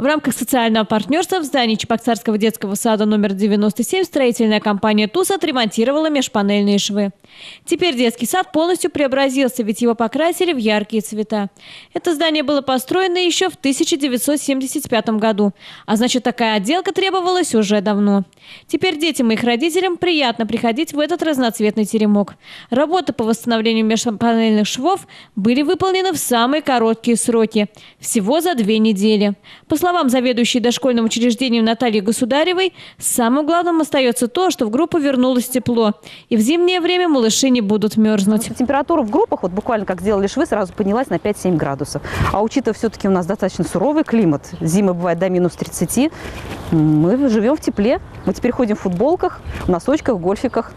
В рамках социального партнерства в здании Чебоксарского детского сада номер 97 строительная компания ТУЗ отремонтировала межпанельные швы. Теперь детский сад полностью преобразился, ведь его покрасили в яркие цвета. Это здание было построено еще в 1975 году, а значит, такая отделка требовалась уже давно. Теперь детям и их родителям приятно приходить в этот разноцветный теремок. Работы по восстановлению межпанельных швов были выполнены в самые короткие сроки – всего за 2 недели. По словам заведующей дошкольным учреждением Натальи Государевой, самым главным остается то, что в группу вернулось тепло, и в зимнее время малыши не будут мерзнуть. Температура в группах, вот буквально как сделали швы, сразу поднялась на 5-7 градусов. А учитывая все-таки у нас достаточно суровый климат, зимы бывает до минус 30, мы живем в тепле. Мы теперь ходим в футболках, в носочках, в гольфиках.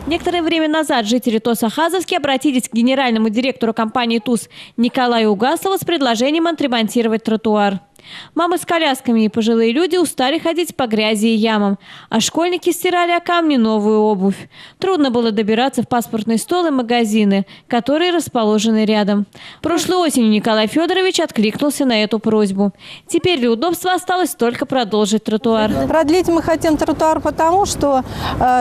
Некоторое время назад жители ТОС-Ахазовки обратились к генеральному директору компании ТУЗ Николаю Угаслову с предложением отремонтировать тротуар. Мамы с колясками и пожилые люди устали ходить по грязи и ямам, а школьники стирали о камни новую обувь. Трудно было добираться в паспортный стол и магазины, которые расположены рядом. Прошлой осенью Николай Федорович откликнулся на эту просьбу. Теперь для удобства осталось только продолжить тротуар. Продлить мы хотим тротуар потому, что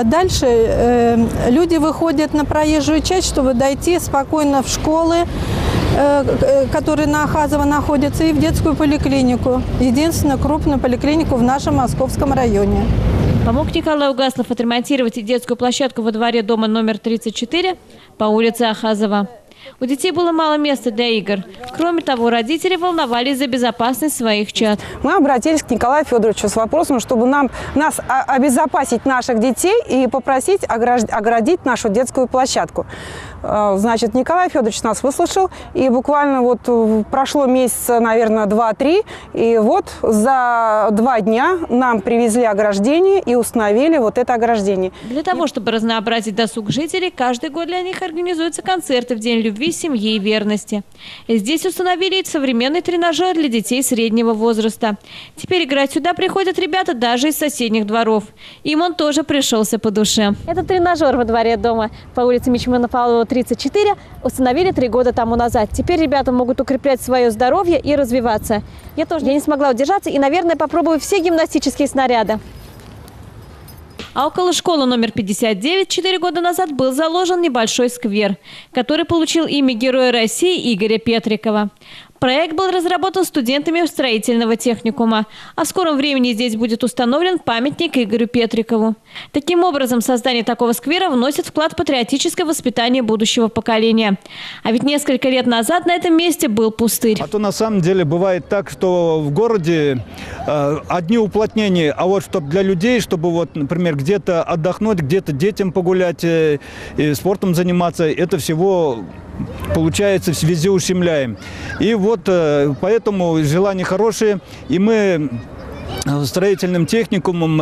дальше люди выходят на проезжую часть, чтобы дойти спокойно в школы, которые на Ахазово находятся, и в детскую поликлинику. Единственную крупную поликлинику в нашем Московском районе. Помог Николай Угаслов отремонтировать и детскую площадку во дворе дома номер 34 по улице Ахазова. У детей было мало места для игр. Кроме того, родители волновались за безопасность своих чад. Мы обратились к Николаю Федоровичу с вопросом, чтобы нас обезопасить наших детей и попросить оградить нашу детскую площадку. Значит, Николай Федорович нас выслушал, и буквально вот прошло месяца, наверное, 2-3, и вот за 2 дня нам привезли ограждение и установили вот это ограждение. Для того, чтобы разнообразить досуг жителей, каждый год для них организуются концерты в День любви, семьи и верности. Здесь установили и современный тренажер для детей среднего возраста. Теперь играть сюда приходят ребята даже из соседних дворов. Им он тоже пришелся по душе. Этот тренажер во дворе дома по улице Мичмана Павлова 34 установили 3 года тому назад. Теперь ребята могут укреплять свое здоровье и развиваться. Я не смогла удержаться и, наверное, попробую все гимнастические снаряды. А около школы номер 59 4 года назад был заложен небольшой сквер, который получил имя Героя России Игоря Петрикова. Проект был разработан студентами строительного техникума, а в скором времени здесь будет установлен памятник Игорю Петрикову. Таким образом, создание такого сквера вносит вклад в патриотическое воспитание будущего поколения. А ведь несколько лет назад на этом месте был пустырь. А то на самом деле бывает так, что в городе одни уплотнения, а вот чтобы для людей, чтобы вот, например, где-то отдохнуть, где-то детям погулять, и спортом заниматься, это всего получается везде ущемляем. И вот поэтому желания хорошие, и мы строительным техникумом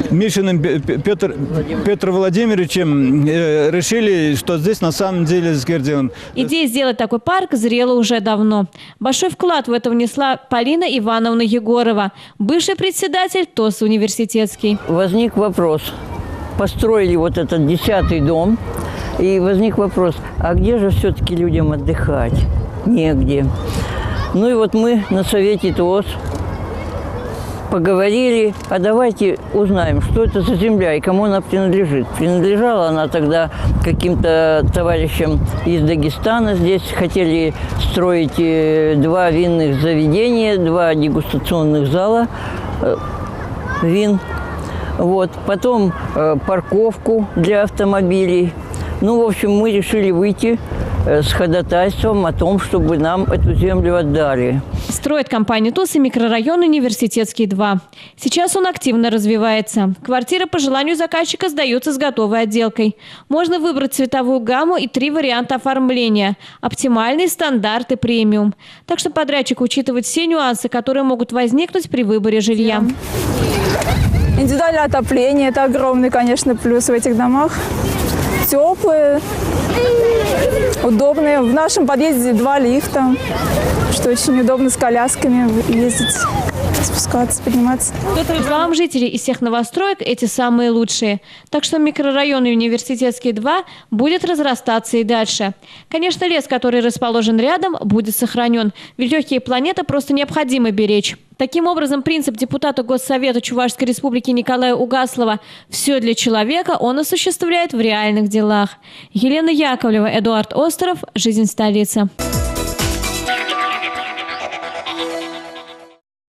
Мишиным Петром Владимировичем решили, что здесь на самом деле сквер делаем. Идея сделать такой парк зрела уже давно. Большой вклад в это внесла Полина Ивановна Егорова, бывший председатель ТОС университетский. Возник вопрос. Построили вот этот 10-й дом. И возник вопрос, а где же все-таки людям отдыхать? Негде. Ну и вот мы на совете ТОС поговорили, а давайте узнаем, что это за земля и кому она принадлежит. Принадлежала она тогда каким-то товарищам из Дагестана. Здесь хотели строить 2 винных заведения, 2 дегустационных зала вин. Вот. Потом парковку для автомобилей. Ну, в общем, мы решили выйти с ходатайством о том, чтобы нам эту землю отдали. Строит компания ТУЗ и микрорайон Университетский 2. Сейчас он активно развивается. Квартиры по желанию заказчика сдаются с готовой отделкой. Можно выбрать цветовую гамму и 3 варианта оформления. Оптимальный, стандарт и премиум. Так что подрядчик учитывает все нюансы, которые могут возникнуть при выборе жилья. Индивидуальное отопление – это огромный, конечно, плюс в этих домах. Теплые, удобные. В нашем подъезде 2 лифта, что очень удобно с колясками ездить. спускаться, подниматься. По словам жителей, из всех новостроек эти самые лучшие. Так что микрорайон Университетский 2 будет разрастаться и дальше. Конечно, лес, который расположен рядом, будет сохранен. Ведь легкие планеты просто необходимо беречь. Таким образом, принцип депутата Госсовета Чувашской Республики Николая Угаслова «Все для человека» он осуществляет в реальных делах. Елена Яковлева, Эдуард Остеров. Жизнь столицы.